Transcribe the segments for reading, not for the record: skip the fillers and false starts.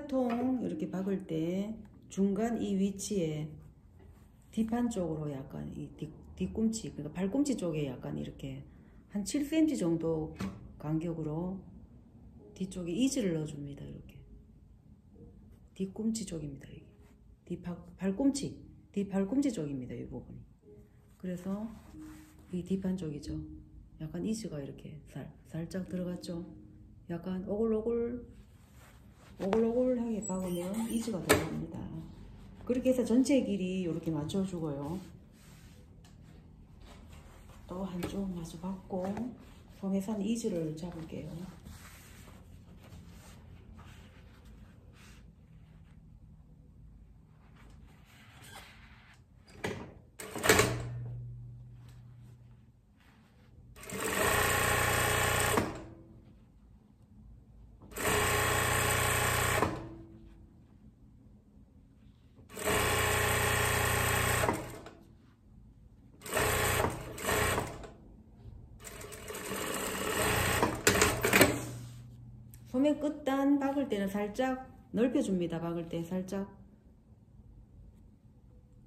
소매통 이렇게 박을 때 중간 이 위치에 뒷판 쪽으로 약간 이 뒤꿈치, 그러니까 발꿈치 쪽에 약간 이렇게 한 7cm 정도 간격으로 뒤쪽에 이지를 넣어줍니다. 이렇게 뒤꿈치 쪽입니다. 이게 뒷발꿈치 쪽입니다. 이 부분이. 그래서 이 뒷판 쪽이죠. 약간 이지가 이렇게 살짝 들어갔죠. 약간 오글오글하게 박으면 이지가 들어갑니다. 그렇게 해서 전체 길이 이렇게 맞춰주고요. 또 한쪽 마주 받고 소매선 이지를 잡을게요. 소매 끝단 박을 때는 살짝 넓혀줍니다. 박을 때 살짝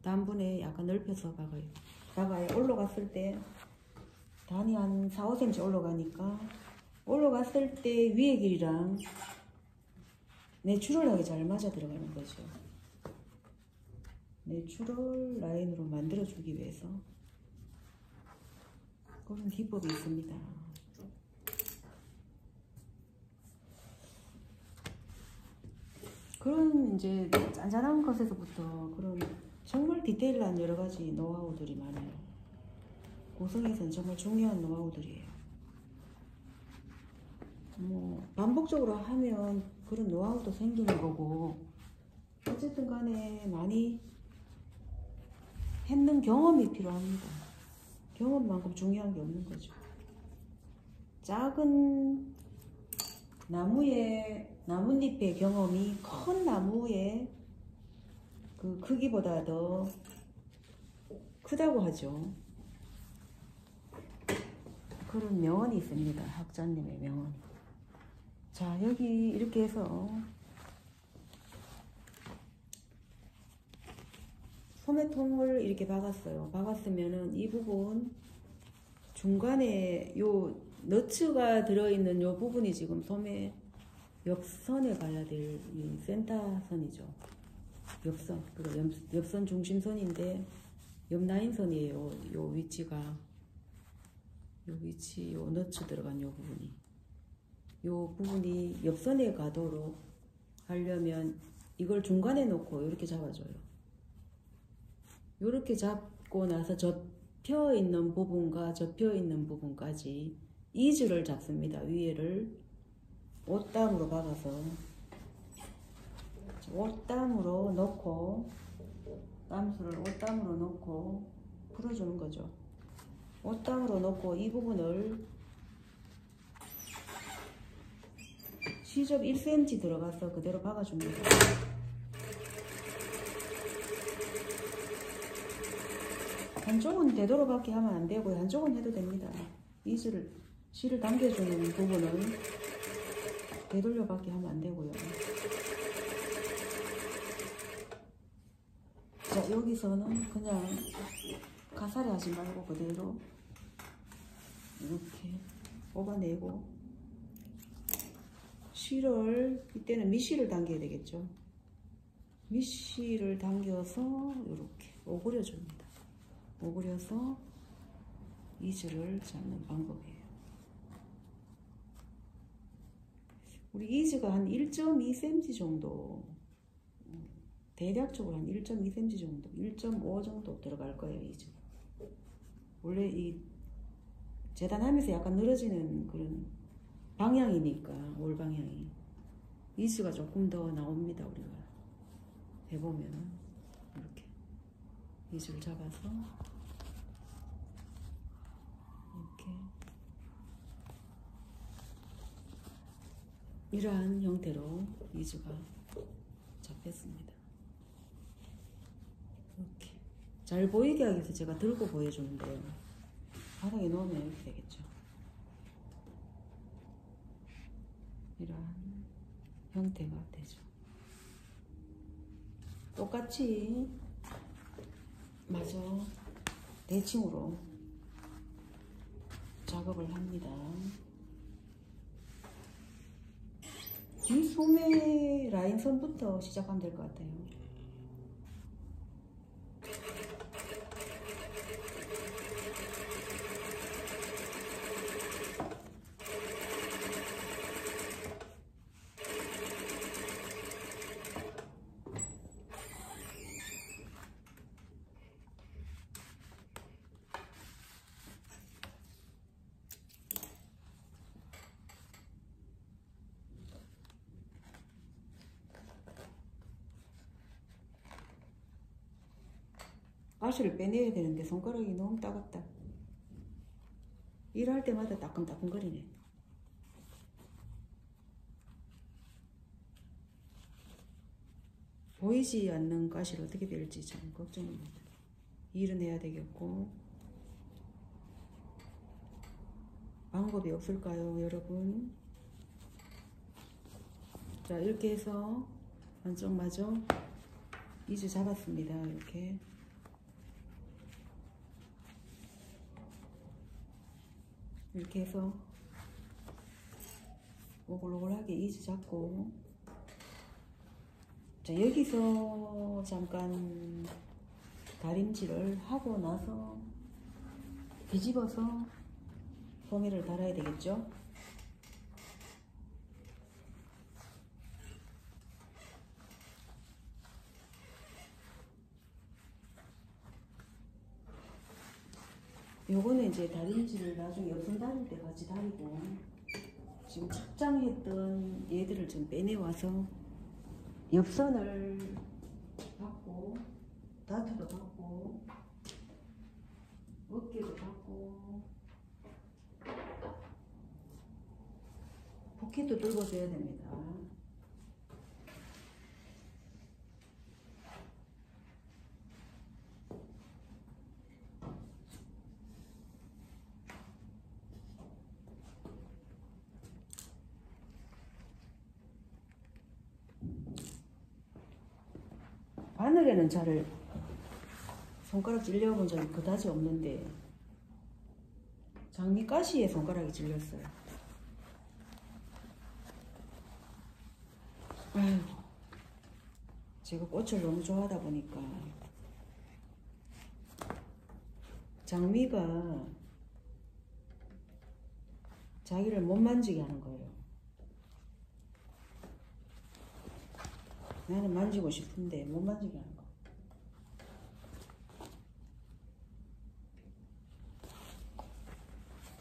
단분에 약간 넓혀서 박아요. 올라갔을 때 단이 한 4, 5cm 올라가니까 올라갔을 때 위에 길이랑 내추럴하게 잘 맞아 들어가는 거죠. 내추럴 라인으로 만들어주기 위해서 그런 기법이 있습니다. 그런 이제 짠짠한 것에서부터 그런 정말 디테일한 여러 가지 노하우들이 많아요. 고성에서는 정말 중요한 노하우들이에요. 뭐 반복적으로 하면 그런 노하우도 생기는 거고, 어쨌든 간에 많이 했는 경험이 필요합니다. 경험만큼 중요한 게 없는 거죠. 작은 나뭇잎의 경험이 큰 나무의 그 크기보다 더 크다고 하죠. 그런 명언이 있습니다. 학자님의 명언. 자, 여기 이렇게 해서 소매통을 이렇게 박았어요. 박았으면은 이 부분 중간에 요 너츠가 들어있는 요 부분이 지금 소매 옆선에 가야 될 이 센터선이죠. 옆선, 그리고 옆선 중심선인데 옆 라인선이에요. 요 위치가, 요 위치, 요 너츠 들어간 요 부분이 옆선에 가도록 하려면 이걸 중간에 놓고 이렇게 잡아줘요. 이렇게 잡고 나서 접혀 있는 부분과 접혀 있는 부분까지 이즈를 잡습니다. 위에를 옷담으로 박아서 옷담으로 넣고, 땀수를 옷담으로 넣고 풀어주는 거죠. 옷담으로 넣고 이 부분을 시접 1cm 들어가서 그대로 박아줍니다. 한쪽은 되도록밖에 하면 안 되고요. 한쪽은 해도 됩니다. 실을 당겨주는 부분은 되돌려밖에 하면 안 되고요. 자, 여기서는 그냥 가사리 하지 말고 그대로 이렇게 뽑아내고, 이때는 밑실을 당겨야 되겠죠. 밑실을 당겨서 이렇게 오그려 줍니다. 오그려서 이즈를 잡는 방법이에요. 우리 이즈가 한 1.2cm 정도, 대략적으로 한 1.2cm 정도, 1.5 정도 들어갈 거예요. 이즈 원래 이 재단하면서 약간 늘어지는 그런 방향이니까, 올 방향이 이즈가 조금 더 나옵니다. 우리가 해보면은 이렇게 이즈를 잡아서 이렇게 이러한 형태로 이즈가 잡혔습니다. 이렇게 잘 보이게 하기 위해서 제가 들고 보여주는데요. 바닥에 놓으면 이렇게 되겠죠. 이러한 형태가 되죠. 똑같이 마저 대칭으로 작업을 합니다. 뒷소매 라인 선부터 시작하면 될 것 같아요. 가시를 빼내야 되는데 손가락이 너무 따갑다. 일할 때마다 따끔따끔거리네. 보이지 않는 가시를 어떻게 뺄지 참 걱정입니다. 일은 해야 되겠고 방법이 없을까요, 여러분? 자, 이렇게 해서 한쪽마저 이즈 잡았습니다. 이렇게 해서 오글오글하게 이즈 잡고, 자, 여기서 잠깐 다림질을 하고 나서 뒤집어서 소매를 달아야 되겠죠? 요거는 이제 다림질을 나중에 옆선 다릴 때 같이 다리고, 지금 착장했던 얘들을 좀 빼내와서 옆선을 받고, 다트도 받고, 어깨도 받고, 포켓도 뚫어줘야 됩니다. 바늘에는 잘 손가락 찔려본 적이 그다지 없는데 장미 가시에 손가락이 찔렸어요. 아유, 제가 꽃을 너무 좋아하다 보니까 장미가 자기를 못 만지게 하는 거예요. 나는 만지고 싶은데 못 만지게 하는 거.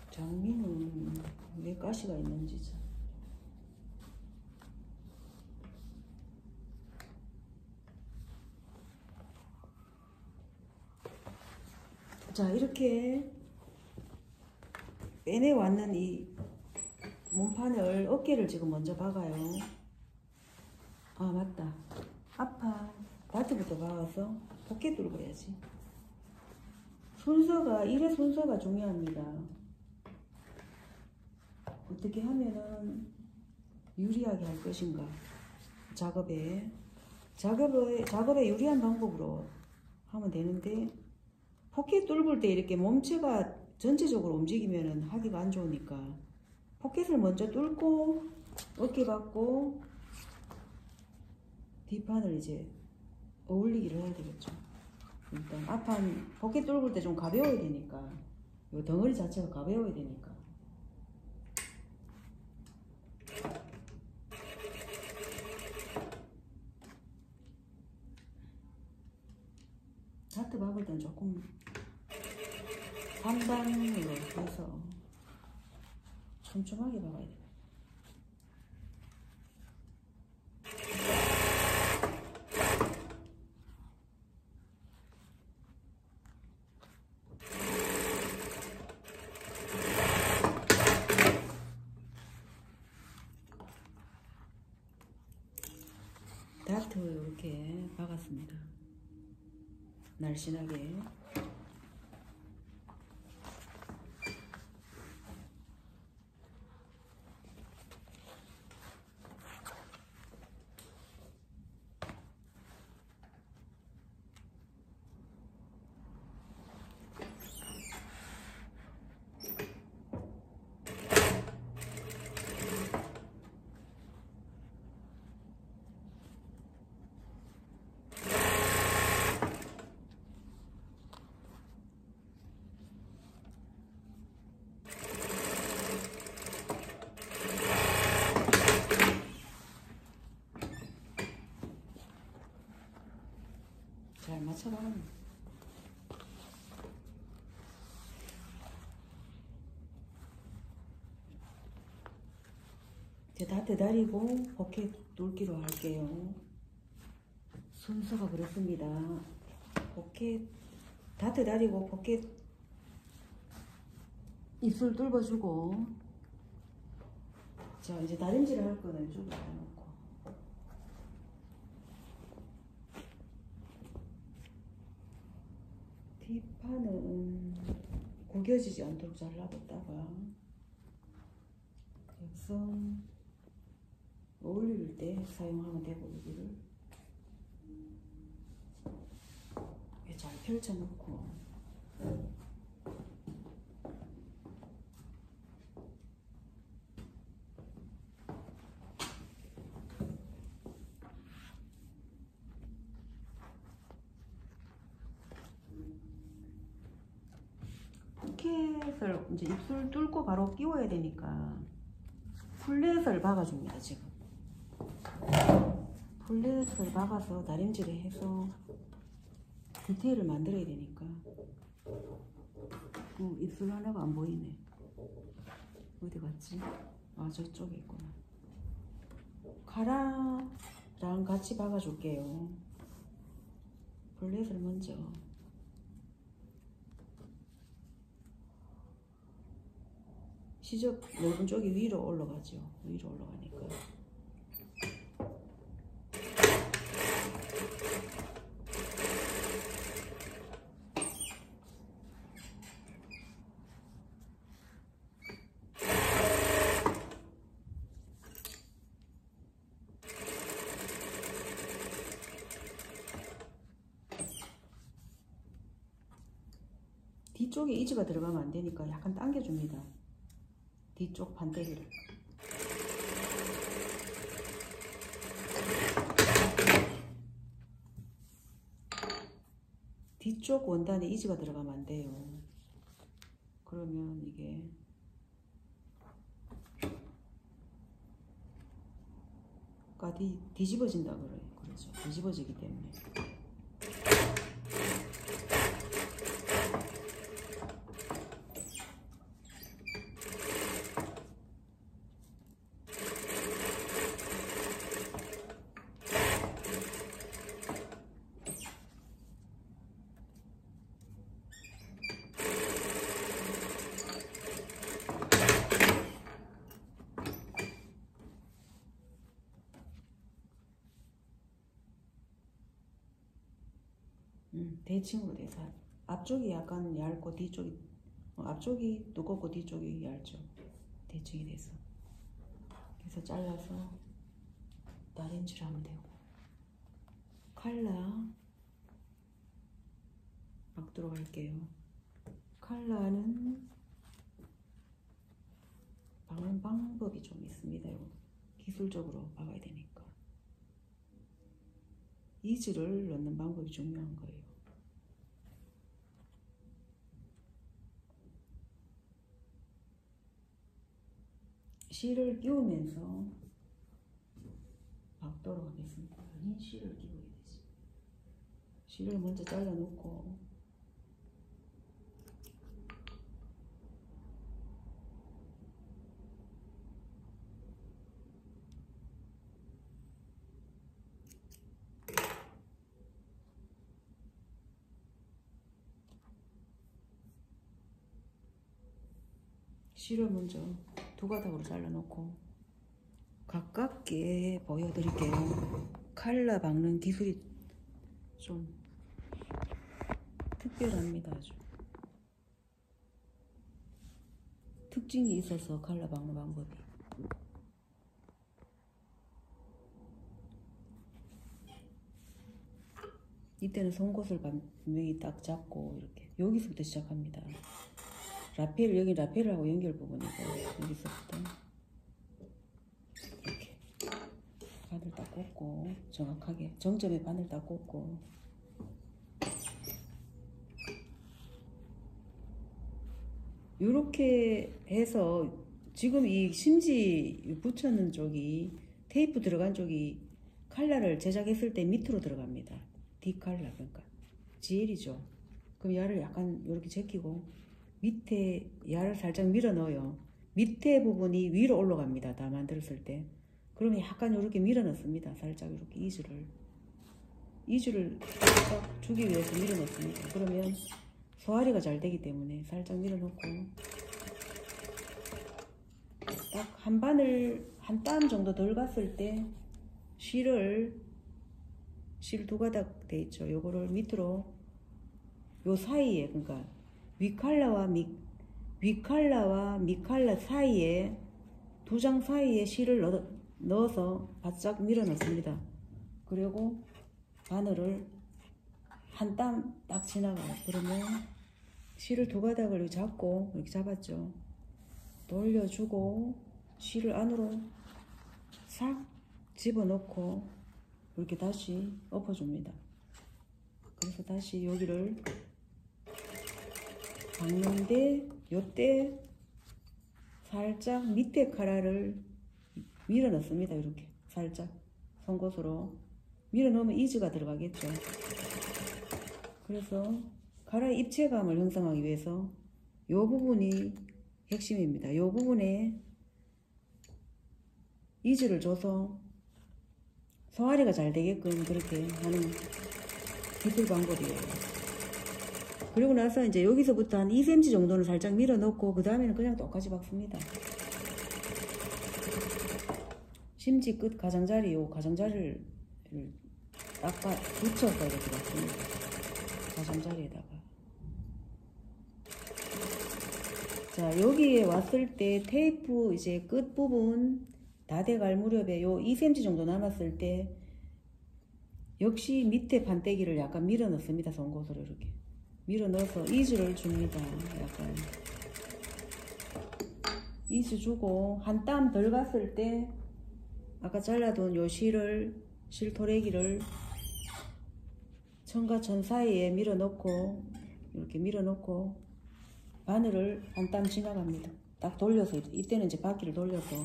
장미는 왜 가시가 있는지 참. 자, 이렇게 빼내왔는 이 몸판을 어깨를 지금 먼저 박아요. 아, 맞다. 아파. 다트부터 박아서 포켓 뚫어야지. 순서가, 일의 순서가 중요합니다. 어떻게 하면은 유리하게 할 것인가. 작업에 유리한 방법으로 하면 되는데, 포켓 뚫을 때 이렇게 몸체가 전체적으로 움직이면은 하기가 안 좋으니까 포켓을 먼저 뚫고 어깨 받고 뒷판을 이제 어울리기를 해야 되겠죠. 일단 앞판 포켓 뚫을 때 좀 가벼워야 되니까, 요 덩어리 자체가 가벼워야 되니까. 다트 박을 땐 조금 3단으로 해서 촘촘하게 박아야 돼요. 다트 이렇게 박았습니다. 날씬하게. 처럼 이제 다 대다리고 포켓 뚫기로 할게요. 순서가 그렇습니다. 포켓 다 대다리고 포켓 입술 뚫어주고, 자 이제 다림질을 할 거는 이쪽에 놔놓고, 뒷판은 구겨지지 않도록 잘라뒀다가 여기서 어울릴 때 사용하면 되고, 여기를 잘 펼쳐놓고, 포켓을 이제 입술 뚫고 바로 끼워야 되니까 플랫을 박아줍니다. 지금 플랫을 박아서 다림질을 해서 디테일을 만들어야 되니까. 입술 하나가 안 보이네. 어디 갔지? 아, 저쪽에 있구나. 카라랑 같이 박아줄게요. 플랫을 먼저. 시접 넓은 쪽이 위로 올라가죠. 위로 올라가니까. 뒤쪽에 이지가 들어가면 안 되니까 약간 당겨줍니다. 뒤쪽 반대기를. 뒤쪽 원단에 이지가 들어가면 안 돼요. 그러면 이게 뒤집어진다 그러죠. 뒤집어지기 때문에. 대칭으로 돼서 앞쪽이 약간 얇고 뒤쪽이 앞쪽이 두껍고 뒤쪽이 얇죠. 대칭이 돼서. 그래서 잘라서 다림질 하면 되고, 칼라 막 들어갈게요. 칼라는 박는 방법이 좀 있습니다. 기술적으로 박아야 되니까 이즈를 넣는 방법이 중요한 거예요. 실을 끼우면서 박도록 하겠습니다. 흰 실을 끼워야 되지. 실을 먼저 잘라 놓고, 실을 먼저 두 가닥으로 잘라 놓고 가깝게 보여드릴게요. 칼라 박는 기술이 좀 특별합니다. 아주 특징이 있어서 칼라 박는 방법이. 이때는 송곳을 분명히 딱 잡고 이렇게 여기서부터 시작합니다. 라펠, 여기 라펠하고 연결 부분이고, 여기서부터 이렇게 바늘 딱 꽂고, 정확하게 정점에 바늘 딱 꽂고, 이렇게 해서 지금 이 심지 붙여놓은 쪽이, 테이프 들어간 쪽이 칼라를 제작했을 때 밑으로 들어갑니다. 뒷칼라. 그러니까 지엘이죠. 그럼 야를 약간 이렇게 제끼고 밑에 야를 살짝 밀어 넣어요. 밑에 부분이 위로 올라갑니다. 다 만들었을 때. 그러면 약간 이렇게 밀어 넣습니다. 살짝 이렇게 이주를 딱 주기 위해서 밀어 넣습니다. 그러면 소화리가 잘 되기 때문에 살짝 밀어 넣고 딱 한 바늘 한 땀 정도 덜 갔을 때 실 두 가닥 돼 있죠. 요거를 밑으로 요 사이에, 그러니까 위칼라와 미칼라 사이에 두 장 사이에 실을 넣어서 바짝 밀어 넣습니다. 그리고 바늘을 한 땀 딱 지나가요. 그러면 실을 두 가닥을 잡고 이렇게 잡았죠. 돌려주고 실을 안으로 싹 집어넣고 이렇게 다시 엎어줍니다. 그래서 다시 여기를 박는데 요때 살짝 밑에 카라를 밀어 넣습니다. 이렇게 살짝 송곳으로 밀어 넣으면 이즈가 들어가겠죠. 그래서 카라의 입체감을 형성하기 위해서 요 부분이 핵심입니다. 요 부분에 이즈를 줘서 소화리가 잘 되게끔 그렇게 하는 기술 방법이에요. 그리고 나서 이제 여기서부터 한 2cm 정도는 살짝 밀어 넣고 그 다음에는 그냥 똑같이 박습니다. 심지 끝 가장자리, 요 가장자리를 딱 붙여서 이렇게 박습니다. 가장자리에다가. 자, 여기에 왔을 때 테이프 이제 끝부분 다 돼갈 무렵에 요 2cm 정도 남았을 때 역시 밑에 판때기를 약간 밀어 넣습니다. 송곳으로 이렇게 밀어 넣어서 이즈를 줍니다. 약간 이즈 주고 한 땀 덜 갔을 때 아까 잘라둔 요 실토래기를 천과 천 사이에 밀어 넣고 이렇게 밀어 넣고 바늘을 한 땀 지나갑니다. 딱 돌려서 이때는 이제 바퀴를 돌려서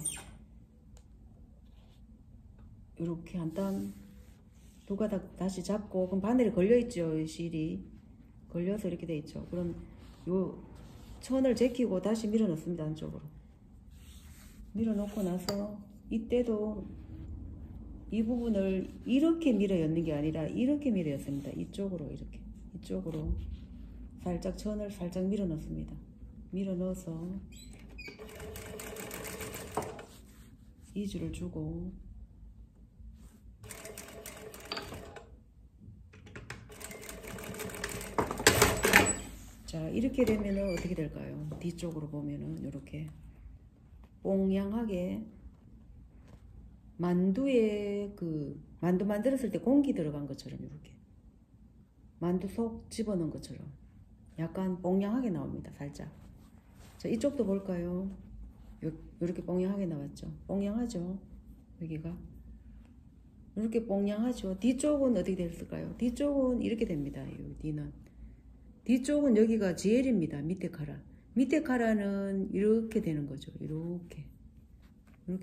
이렇게 한 땀 두 가닥 다시 잡고, 그럼 바늘이 걸려있죠. 실이 걸려서 이렇게 돼 있죠. 그럼 요 천을 제끼고 다시 밀어 넣습니다. 안쪽으로 밀어 넣고 나서 이때도 이 부분을 이렇게 밀어 엮는 게 아니라 이렇게 밀어 엮습니다. 이쪽으로 이렇게 이쪽으로 살짝 천을 살짝 밀어 넣습니다. 밀어 넣어서 이주를 주고 자, 이렇게 되면은 어떻게 될까요? 뒤쪽으로 보면은 이렇게 뽕양하게 만두에 만두 만들었을 때 공기 들어간 것처럼 이렇게 만두 속 집어넣은 것처럼 약간 뽕양하게 나옵니다. 살짝. 자, 이쪽도 볼까요? 이렇게 뽕양하게 나왔죠. 뽕양하죠. 여기가 이렇게 뽕양하죠. 뒤쪽은 어떻게 됐을까요? 뒤쪽은 이렇게 됩니다. 이 뒤는 뒤쪽은 여기가 GL입니다. 밑에 카라. 밑에 카라는 이렇게 되는 거죠. 이렇게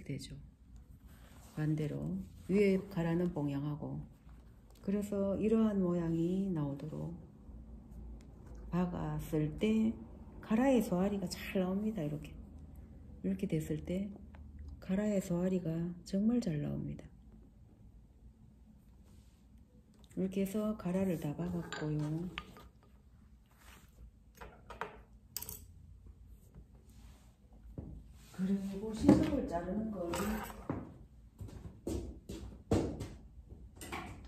되죠. 반대로 위에 카라는 뽕양하고. 그래서 이러한 모양이 나오도록 박았을 때 카라의 소화리가 잘 나옵니다. 이렇게 됐을 때 카라의 소화리가 정말 잘 나옵니다. 이렇게 해서 카라를 다 박았고요. 그리고 시접을 자르는 걸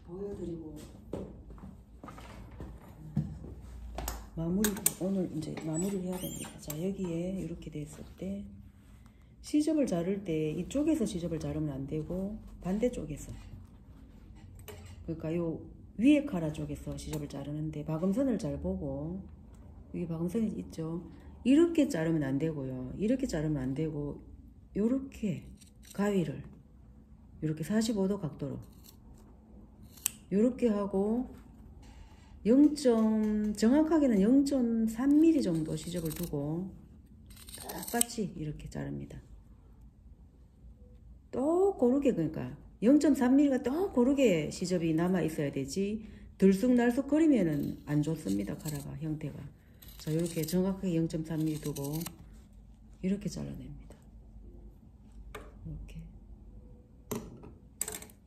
보여드리고 오늘 이제 마무리를 해야 됩니다. 자, 여기에 이렇게 됐을 때 시접을 자를 때 이쪽에서 시접을 자르면 안 되고 반대쪽에서, 그러니까 요 위에 카라 쪽에서 시접을 자르는데 박음선을 잘 보고, 여기 박음선이 있죠. 이렇게 자르면 안 되고요. 이렇게 자르면 안 되고 요렇게 가위를 이렇게 45도 각도로 요렇게 하고 정확하게는 0.3mm 정도 시접을 두고 똑같이 이렇게 자릅니다. 또 고르게, 그러니까 0.3mm가 또 고르게 시접이 남아 있어야 되지, 들쑥날쑥 거리면은 안 좋습니다. 카라가 형태가. 자, 이렇게 정확하게 0.3mm 두고 이렇게 잘라냅니다. 이렇게.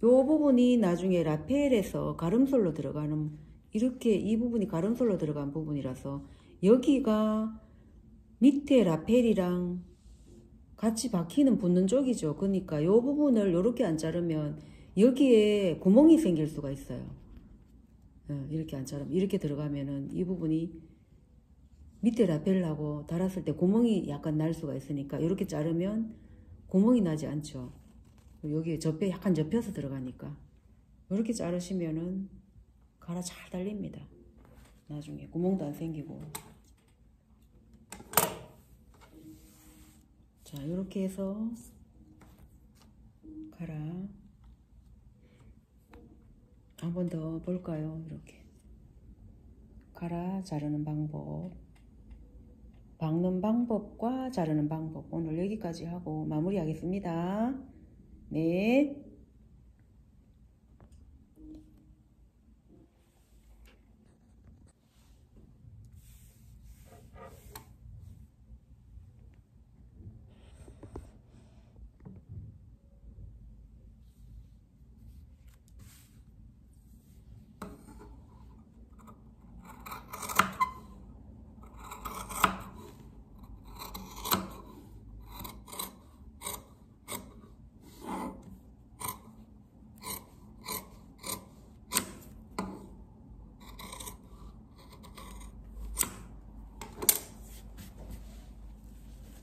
요 부분이 나중에 라펠에서 가름솔로 들어가는, 이렇게 이 부분이 가름솔로 들어간 부분이라서 여기가 밑에 라펠이랑 같이 박히는 붙는 쪽이죠. 그러니까 요 부분을 이렇게 안 자르면 여기에 구멍이 생길 수가 있어요. 이렇게 안 자르면, 이렇게 들어가면은 이 부분이 밑에 라펠하고 달았을 때 구멍이 약간 날 수가 있으니까 이렇게 자르면 구멍이 나지 않죠. 여기 약간 접혀서 들어가니까 이렇게 자르시면은 가라 잘 달립니다. 나중에 구멍도 안 생기고. 자, 이렇게 해서 가라 한 번 더 볼까요? 이렇게 가라 자르는 방법, 박는 방법과 자르는 방법, 오늘 여기까지 하고 마무리하겠습니다. 네.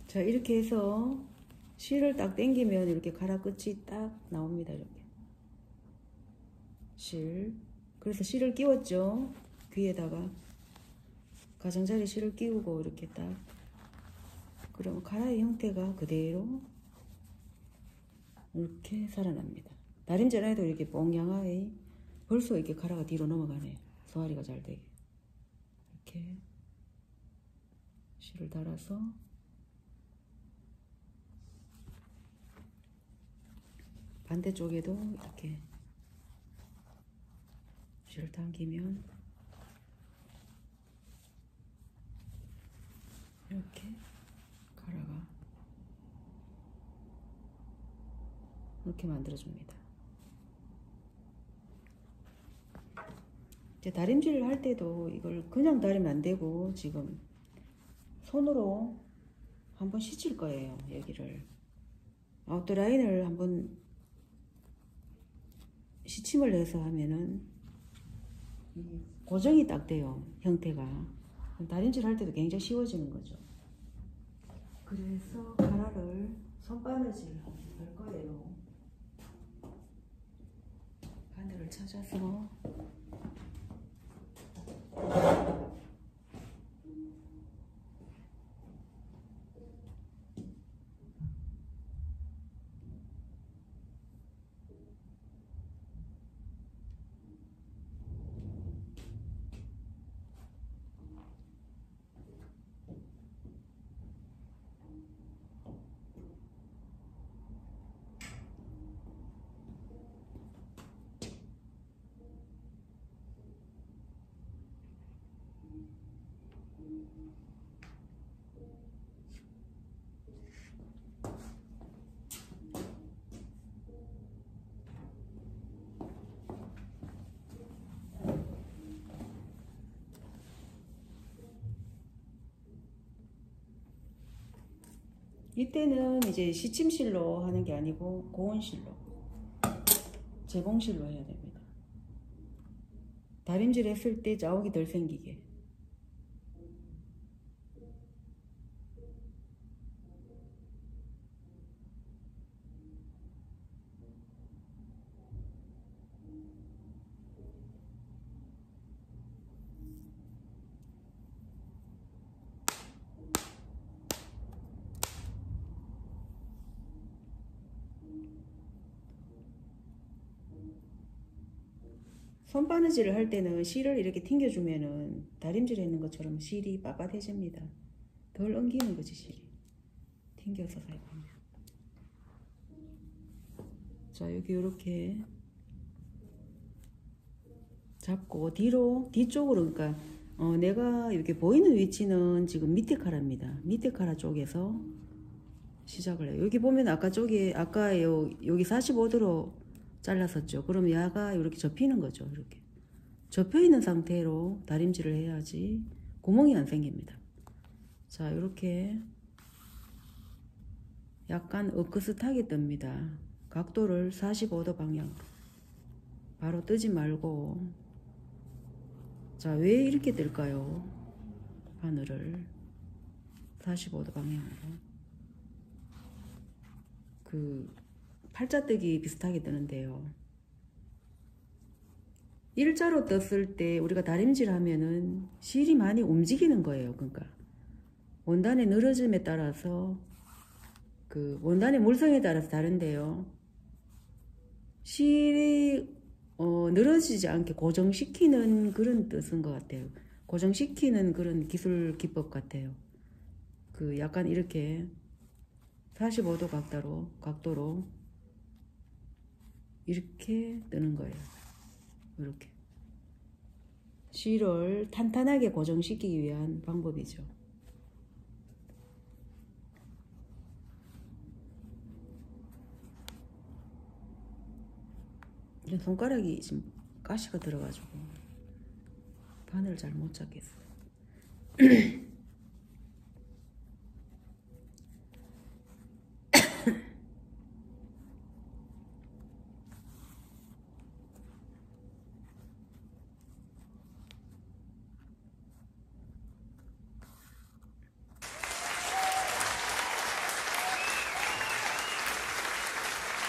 자, 이렇게 해서 실을 딱 당기면 이렇게 가라 끝이 딱 나옵니다. 이렇게 실. 그래서 실을 끼웠죠. 귀에다가 가장자리 실을 끼우고 이렇게 딱. 그러면 가라의 형태가 그대로 이렇게 살아납니다. 다림질 안 해도 이렇게 뽕양하게 벌써 이렇게 가라가 뒤로 넘어가네요. 소화리가 잘 되게. 이렇게 실을 달아서 반대쪽에도 이렇게 실을 당기면 이렇게 가라가 이렇게 만들어줍니다. 이제 다림질을 할 때도 이걸 그냥 다리면 안 되고 지금 손으로 한번 씻을 거예요. 여기를 아웃라인을 한번 시침을 해서 하면은 고정이 딱 돼요. 형태가. 다림질 할 때도 굉장히 쉬워지는 거죠. 그래서 가라를 손바느질 할 거예요. 바늘을 찾아서 이때는 이제 시침실로 하는 게 아니고 고온실로, 재봉실로 해야 됩니다. 다림질 했을 때 자욱이 덜 생기게. 손바느질을 할 때는 실을 이렇게 튕겨주면은 다림질 했는 것처럼 실이 빳빳해집니다. 덜 엉기는 거지, 실이. 튕겨서 사용하면. 자, 여기 이렇게 잡고 뒤쪽으로, 그러니까 내가 이렇게 보이는 위치는 지금 밑에 카라입니다. 밑에 카라 쪽에서 시작을 해요. 여기 보면 아까 여기 45도로 잘랐었죠. 그럼 야가 이렇게 접히는 거죠. 이렇게 접혀 있는 상태로 다림질을 해야지 구멍이 안 생깁니다. 자, 이렇게 약간 엊그슷하게 뜹니다. 각도를 45도 방향. 바로 뜨지 말고. 자, 왜 이렇게 뜰까요? 바늘을 45도 방향으로. 팔자뜨기 비슷하게 뜨는데요. 일자로 떴을 때 우리가 다림질 하면은 실이 많이 움직이는 거예요. 그러니까 원단의 늘어짐에 따라서 원단의 물성에 따라서 다른데요. 실이 늘어지지 않게 고정시키는 그런 뜻인 것 같아요. 고정시키는 그런 기술 기법 같아요. 약간 이렇게 45도 각도로 이렇게 뜨는 거예요. 이렇게 실을 탄탄하게 고정시키기 위한 방법이죠. 손가락이 지금 가시가 들어가지고 바늘 잘 못 잡겠어요.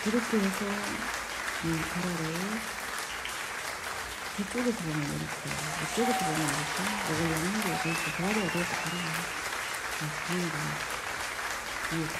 이렇게 해서 이 가라를 이쪽에서 보면 이렇게, 이쪽에서 보면 이렇게, 이걸 양면기에 돼서 가라가 돼서 가라가, 위에가,